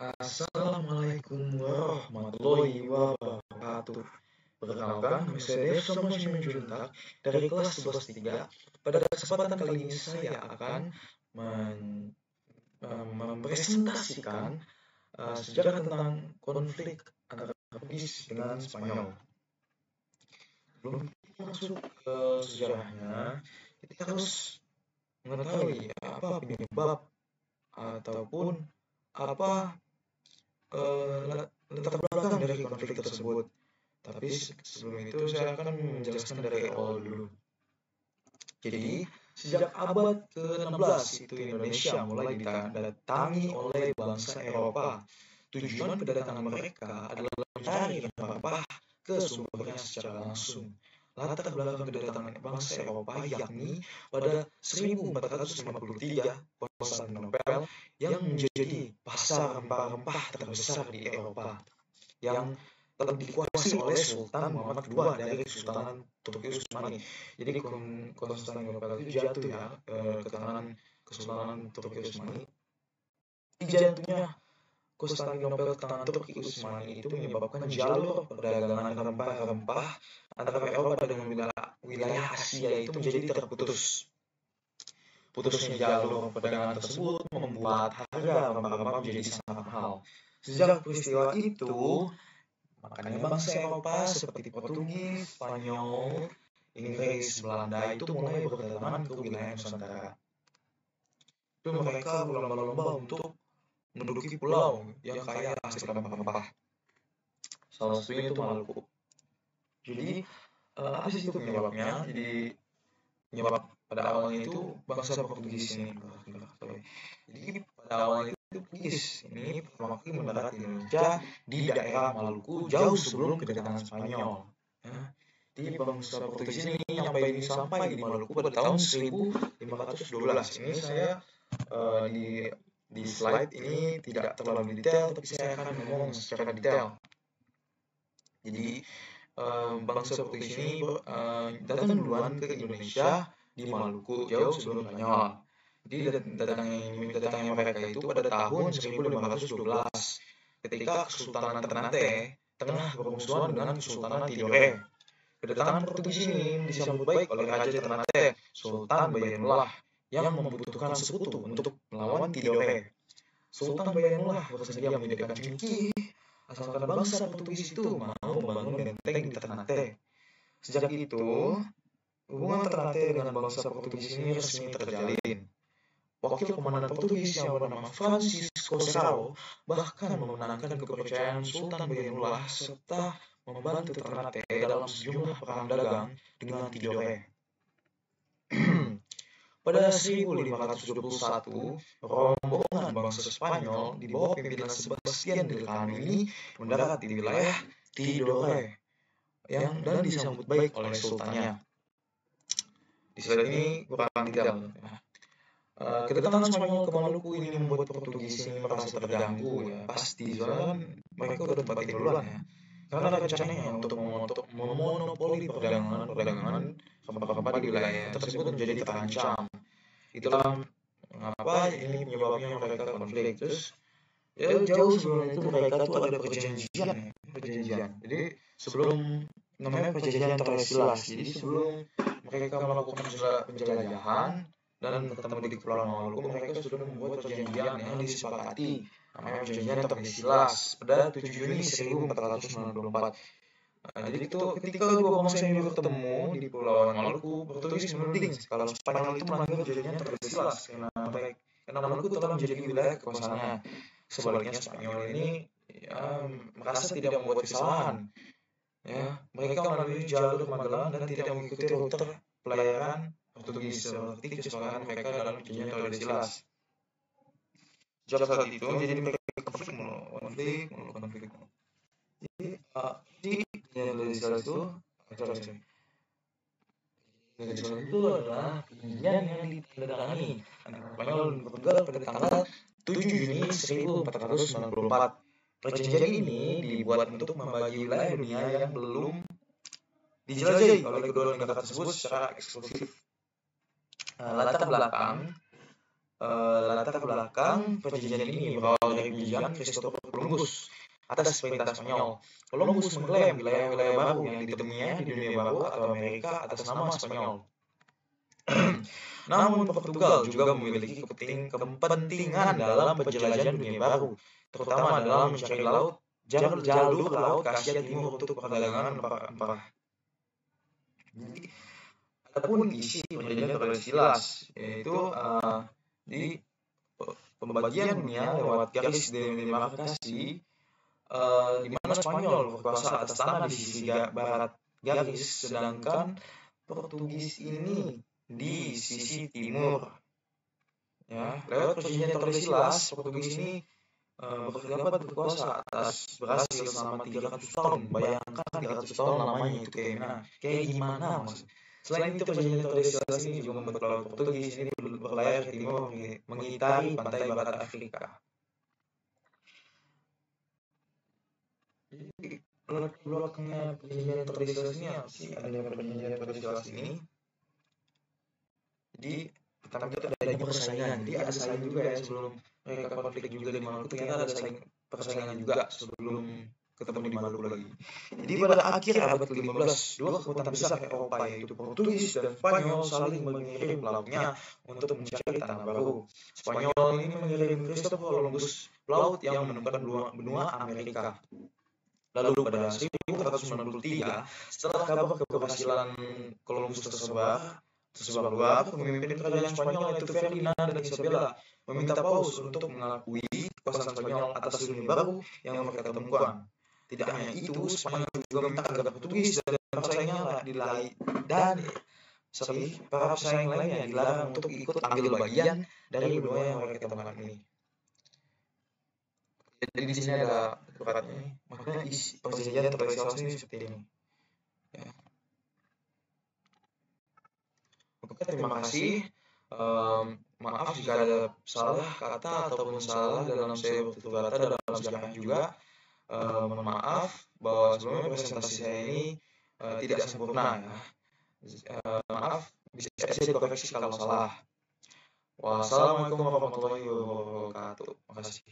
Assalamualaikum warahmatullahi wabarakatuh. Perkenalkan, nama saya Devson Simanjuntak dari kelas 11-3. Pada kesempatan kali ini saya akan mempresentasikan sejarah tentang konflik antara Portugis dengan Spanyol. Sebelum kita masuk ke sejarahnya, kita harus mengetahui apa penyebab ataupun apa latar belakang dari konflik tersebut. Tapi sebelum itu saya akan menjelaskan dari awal dulu. Jadi, sejak abad ke-16 itu Indonesia mulai didatangi oleh bangsa Eropa. Tujuan kedatangan mereka adalah mencari rempah ke sumbernya secara langsung. Latar belakang kedatangan bangsa Eropa yakni pada 1453 Konstantinopel yang menjadi pasar rempah-rempah terbesar di Eropa yang telah dikuasai oleh Sultan Muhammad II dari Kesultanan Turki Utsmani. Jadi Konstantinopel itu jatuh ya ke tangan Kesultanan Turki Utsmani. Jatuhnya Konstantinopel ke tangan Turki Utsmani itu menyebabkan jalur perdagangan rempah-rempah antara Eropa dengan wilayah Asia itu menjadi terputus. Putusnya jalur perdagangan tersebut membuat harga rempah-rempah menjadi sangat mahal. Sejak peristiwa itu, makanya bangsa Eropa seperti Portugis, Spanyol, Inggris, Belanda itu mulai berdatangan ke wilayah Nusantara. Itu mereka berlomba-lomba untuk menduduki pulau yang kaya hasil rempah-rempah. Salah satunya itu Maluku. Jadi, apa sih itu penyebabnya? Jadi, penyebab pada awalnya itu bangsa Portugis ini. Jadi, pada awalnya itu Portugis ini pertama kali mendarat di Indonesia di daerah Maluku jauh sebelum kedatangan Spanyol. Ya. Jadi bangsa Portugis ini sampai di Maluku pada tahun 1512. Ini saya di slide ini tidak terlalu detail, tapi saya akan ngomong secara detail. Jadi bangsa Portugis ini datang duluan ke Indonesia di Maluku jauh sebelum Spanyol. Jadi datangnya mereka itu pada tahun 1512 ketika Kesultanan Ternate tengah bermusuhan dengan Kesultanan Tidore. Kedatangan Portugis ini disambut baik oleh Raja Ternate, Sultan Bayanullah, yang membutuhkan sekutu untuk melawan Tidore. Sultan Bayanullah bersedia menyediakan cengkih asalkan bangsa Portugis itu mau membangun benteng di Ternate. Sejak itu, hubungan Ternate dengan bangsa Portugis ini resmi terjalin. Wakil komandan Portugis yang bernama Francisco Serrao bahkan memenangkan kepercayaan Sultan Bayanullah serta membantu Ternate dalam sejumlah perang dagang dengan Tidore. Pada 1521, rombongan bangsa Spanyol di bawah pimpinan Sebastian Elcano ini mendarat di wilayah Tidore dan disambut baik oleh sultannya. Di slide ini kurang detail. Kedatangan Spanyol ke Maluku ini membuat Portugis ini merasa terganggu ya. Pasti soalnya mereka udah tempatin duluan ya. Karena rencananya untuk memonopoli perdagangan rempah-rempah di wilayah tersebut menjadi terancam. Itulah mengapa ini penyebabnya mereka konflik. Terus ya jauh sebelum itu mereka tuh ada perjanjian. Jadi sebelum namanya perjanjian Tordesillas. Jadi sebelum mereka melakukan penjelajahan dan bertemu di Kepulauan Maluku, mereka sudah membuat perjanjian yang disepakati namanya perjanjian Tordesillas pada 7 Juni 1494. Jadi ketika dua bangsa ini bertemu di Kepulauan Maluku, Portugis menuding kalau Spanyol itu melanggar perjanjian Tordesillas karena Maluku telah menjadi wilayah kekuasaannya. Sebaliknya Spanyol ini merasa tidak membuat kesalahan. Ya, mereka melalui jalur Magellan dan tidak mengikuti rute pelayaran Portugis seperti kesepakatan mereka dalam perjanjian Tordesillas. Sejak saat itu, jadi mereka konflik. Jadi di Tordesillas itu adalah perjanjian yang ditandatangani antara Spanyol dan Portugal pada tanggal 7 Juni 1494. Perjanjian ini dibuat untuk membagi wilayah dunia yang belum dijelajahi oleh kedua negara tersebut secara eksklusif. Latar belakang latar belakang perjanjian ini berawal dari perjanjian Christopher Columbus atas perintah Spanyol. Columbus mengklaim wilayah-wilayah baru yang ditemuinya di dunia baru atau Amerika atas nama Spanyol. Namun Portugal juga memiliki kepentingan dalam penjelajahan dunia baru, terutama dalam mencari jalur laut ke Asia Timur untuk perdagangan rempah-rempah. Adapun isi perjanjian Tordesillas yaitu di pembagian dunia lewat garis demarkasi di mana Spanyol berkuasa atas tanah di sisi barat garis, sedangkan Portugis ini di sisi timur. Ya, lewat perjanjian Tordesillas, Portugis ini dapat berkuasa atas Brasil selama 300 tahun. Bayangkan 300 tahun lamanya itu kayak gimana mas. Selain itu perjanjian Tordesillas ini juga membuat pelaut Portugis ini berlayar ke timur mengitari pantai barat Afrika. Jadi belakangnya perjanjian Tordesillas ini apa sih? Adanya perjanjian Tordesillas ini. Jadi pertama itu adanya persaingan. Jadi ada saing juga ya sebelum mereka konflik juga di Maluku. Ternyata ada persaingan juga sebelum ketemu di Maluku lagi. Jadi pada akhir abad ke-15, dua kekuatan besar Eropa yaitu Portugis dan Spanyol saling mengirim pelautnya untuk mencari tanah baru. Spanyol ini mengirim Christopher Columbus pelaut yang menemukan benua Amerika. Lalu pada 1493, setelah kabar keberhasilan Columbus tersebar luar, pemimpin kerajaan Spanyol yaitu Ferdinand dan Isabella meminta Paus untuk mengakui kekuasaan Spanyol atas dunia baru yang mereka temukan. Tidak hanya itu, Spanyol juga meminta agar Portugis dan para pesaing lainnya dilarang untuk ikut ambil bagian dari benua yang mereka temukan ini. Jadi di sini ada beratnya, makanya isi perjanjian Tordesillas ini seperti ini. Ya. Oke, terima kasih. Maaf jika ada salah kata ataupun salah dalam saya bertutur kata dalam sejarah juga. Mohon maaf bahwa sebelumnya presentasi saya ini tidak sempurna ya. Maaf, bisa saya dikoreksi kalau salah. Wassalamualaikum warahmatullahi wabarakatuh. Terima kasih.